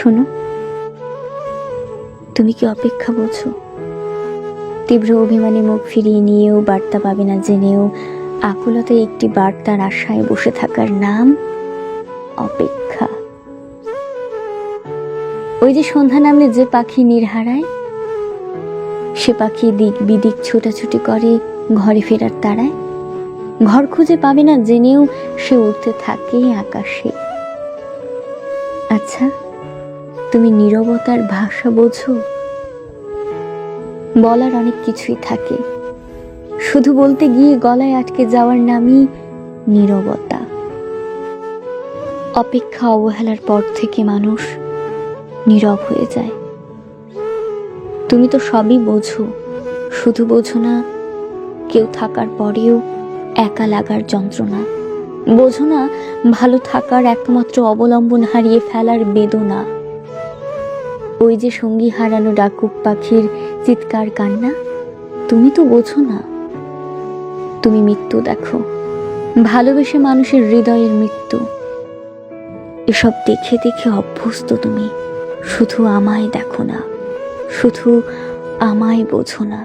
শোনো, তুমি কি অপেক্ষা বোঝো? তীব্র অভিমানী মুখ ফিরিয়ে নিয়েও বার্তা পাবে না জেনেও আকুলতায় একটি বার্তার আশায় বসে থাকার নাম অপেক্ষা। ওই যে সন্ধ্যা নামলে যে পাখি নীড় হারায়, সে পাখি দিক বিদিক ছোটাছুটি করে ঘরে ফেরার তাড়ায়। ঘর খুঁজে পাবে না জেনেও সে উড়তে থাকে আকাশে। আচ্ছা, তুমি নীরবতার ভাষা বোঝো? বলার অনেক কিছুই থাকে, শুধু বলতে গিয়ে গলায় আটকে যাওয়ার নামই নীরবতা। অপেক্ষা অবহেলার পর থেকে মানুষ নীরব হয়ে যায়। তুমি তো সবই বোঝো, শুধু বোঝো না কেউ থাকার পরেও একা লাগার যন্ত্রণা। বোঝো না ভালো থাকার একমাত্র অবলম্বন হারিয়ে ফেলার বেদনা। ওই যে সঙ্গী হারানো ডাকুক পাখির চিৎকার কান্না, তুমি তো বোঝো না। তুমি মৃত্যু দেখো, ভালোবেসে মানুষের হৃদয়ের মৃত্যু। এসব দেখে দেখে অভ্যস্ত তুমি, শুধু আমায় দেখো না, শুধু আমায় বোঝো না।